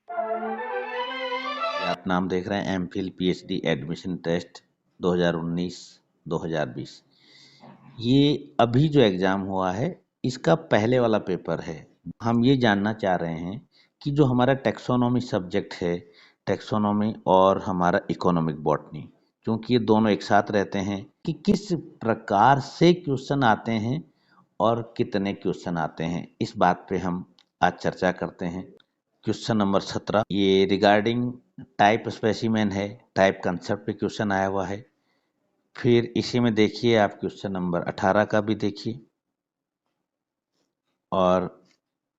ये आप नाम देख रहे हैं एमफिल पीएचडी एडमिशन टेस्ट 2019-2020। ये अभी जो एग्ज़ाम हुआ है इसका पहले वाला पेपर है। हम ये जानना चाह रहे हैं कि जो हमारा टैक्सोनॉमी सब्जेक्ट है, टैक्सोनॉमी और हमारा इकोनॉमिक बॉटनी, क्योंकि ये दोनों एक साथ रहते हैं, कि किस प्रकार से क्वेश्चन आते हैं और कितने क्वेश्चन आते हैं, इस बात पे हम आज चर्चा करते हैं। क्वेश्चन नंबर 17 ये रिगार्डिंग टाइप स्पेसिमेन है, टाइप कंसेप्ट पे क्वेश्चन आया हुआ है। फिर इसी में देखिए आप क्वेश्चन नंबर 18 का भी देखिए और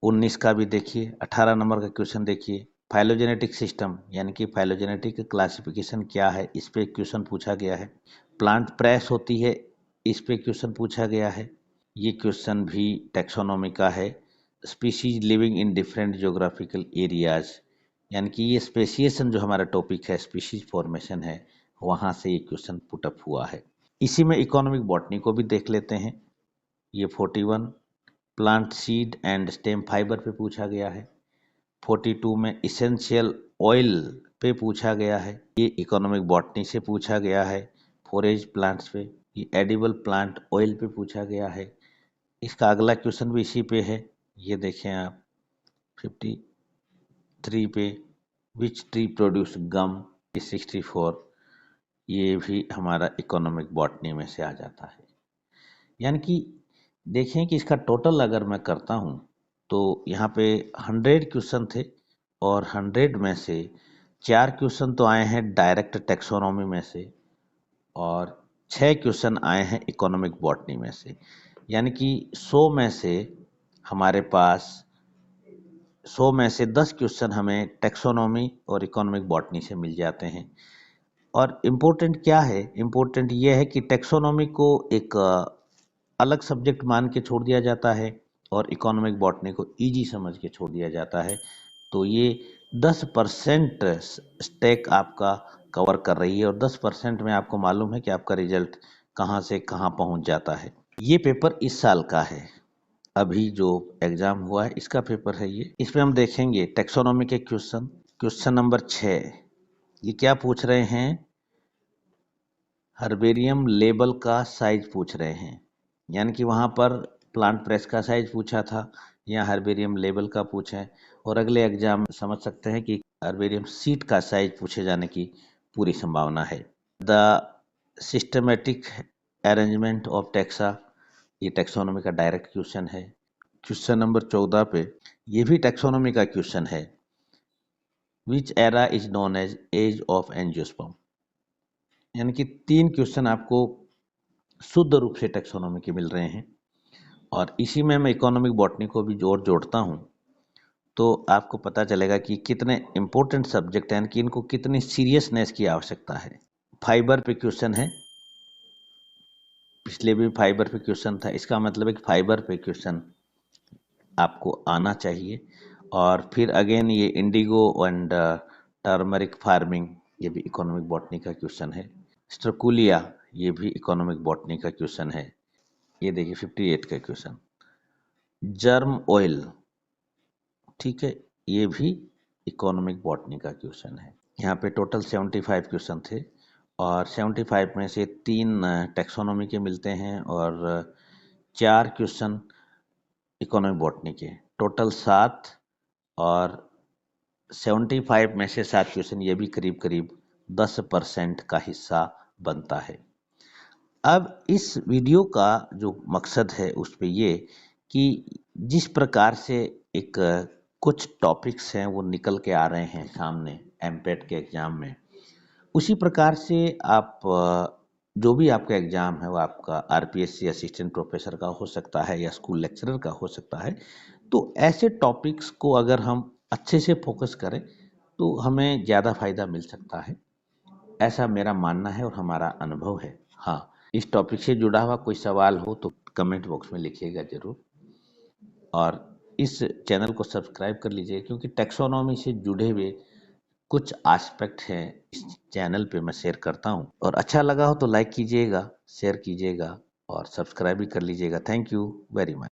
19 का भी देखिए। 18 नंबर का क्वेश्चन देखिए, फाइलोजेनेटिक सिस्टम यानी कि फाइलोजेनेटिक क्लासिफिकेशन क्या है, इस पे क्वेश्चन पूछा गया है। प्लांट प्रेस होती है, इस पे क्वेश्चन पूछा गया है। ये क्वेश्चन भी टैक्सोनॉमी का है। Species living in different geographical areas, यानी कि ये स्पेसिएशन जो हमारा टॉपिक है, स्पीशीज फॉर्मेशन है, वहाँ से ये क्वेश्चन पुटअप हुआ है। इसी में इकोनॉमिक बॉटनी को भी देख लेते हैं। ये 41 plant seed and stem fibre पे पूछा गया है। 42 में इसेंशियल ऑयल पे पूछा गया है, ये इकोनॉमिक बॉटनी से पूछा गया है। फोरेज प्लांट्स पे, ये एडिबल प्लांट ऑयल पे पूछा गया है। इसका अगला क्वेश्चन भी इसी पे है, ये देखें आप 53 पे, विच ट्री प्रोड्यूस गम, 64, ये भी हमारा इकोनॉमिक बॉटनी में से आ जाता है। यानी कि देखें कि इसका टोटल अगर मैं करता हूँ तो यहाँ पे 100 क्वेश्चन थे और 100 में से 4 क्वेश्चन तो आए हैं डायरेक्ट टैक्सोनॉमी में से और 6 क्वेश्चन आए हैं इकोनॉमिक बॉटनी में से। यानी कि 100 में से हमारे पास 100 में से 10 क्वेश्चन हमें टैक्सोनॉमी और इकोनॉमिक बॉटनी से मिल जाते हैं। और इम्पोर्टेंट क्या है, इम्पोर्टेंट ये है कि टैक्सोनॉमी को एक अलग सब्जेक्ट मान के छोड़ दिया जाता है और इकोनॉमिक बॉटनी को इजी समझ के छोड़ दिया जाता है। तो ये 10% स्टैक आपका कवर कर रही है और 10% में आपको मालूम है कि आपका रिजल्ट कहाँ से कहाँ पहुँच जाता है। ये पेपर इस साल का है, अभी जो एग्ज़ाम हुआ है इसका पेपर है ये। इसमें हम देखेंगे टैक्सोनॉमी के क्वेश्चन। क्वेश्चन नंबर 6, ये क्या पूछ रहे हैं, हर्बेरियम लेबल का साइज पूछ रहे हैं। यानी कि वहाँ पर प्लांट प्रेस का साइज पूछा था, या हर्बेरियम लेबल का पूछें, और अगले एग्जाम समझ सकते हैं कि हर्बेरियम सीट का साइज पूछे जाने की पूरी संभावना है। The systematic arrangement of taxa, ये टैक्सोनॉमी का डायरेक्ट क्वेश्चन है। क्वेश्चन नंबर 14 पे, ये भी टैक्सोनॉमी का क्वेश्चन है। Which era is known as age of angiosperm, यानी कि 3 क्वेश्चन आपको शुद्ध रूप से टैक्सोनॉमी के मिल रहे हैं। और इसी में मैं इकोनॉमिक बॉटनी को भी जोड़ता हूँ तो आपको पता चलेगा कि कितने इम्पोर्टेंट सब्जेक्ट हैं, कि इनको कितनी सीरियसनेस की आवश्यकता है। फाइबर पे क्वेश्चन है, पिछले भी फाइबर पे क्वेश्चन था, इसका मतलब है कि फाइबर पे क्वेश्चन आपको आना चाहिए। और फिर अगेन ये इंडिगो एंड टर्मरिक फार्मिंग, ये भी इकोनॉमिक बॉटनी का क्वेश्चन है। स्ट्रकुलिया, ये भी इकोनॉमिक बॉटनी का क्वेश्चन है। ये देखिए 58 का क्वेश्चन। जर्म ऑयल, ठीक है, ये भी इकोनॉमिक बॉटनी का क्वेश्चन है। यहाँ पे टोटल 75 क्वेश्चन थे और 75 में से 3 टैक्सोनॉमी के मिलते हैं और 4 क्वेश्चन इकोनॉमिक बॉटनी के, टोटल 7, और 75 में से 7 क्वेश्चन, ये भी करीब करीब 10% का हिस्सा बनता है। अब इस वीडियो का जो मकसद है उस पे ये कि जिस प्रकार से एक कुछ टॉपिक्स हैं वो निकल के आ रहे हैं सामने एमपेट के एग्ज़ाम में, उसी प्रकार से आप जो भी आपका एग्ज़ाम है वो आपका आरपीएससी असिस्टेंट प्रोफेसर का हो सकता है या स्कूल लेक्चरर का हो सकता है। तो ऐसे टॉपिक्स को अगर हम अच्छे से फोकस करें तो हमें ज़्यादा फायदा मिल सकता है, ऐसा मेरा मानना है और हमारा अनुभव है। हाँ, इस टॉपिक से जुड़ा हुआ कोई सवाल हो तो कमेंट बॉक्स में लिखिएगा ज़रूर, और इस चैनल को सब्सक्राइब कर लीजिए, क्योंकि टैक्सोनॉमी से जुड़े हुए कुछ एस्पेक्ट हैं इस चैनल पे मैं शेयर करता हूँ। और अच्छा लगा हो तो लाइक कीजिएगा, शेयर कीजिएगा और सब्सक्राइब भी कर लीजिएगा। Thank you very much.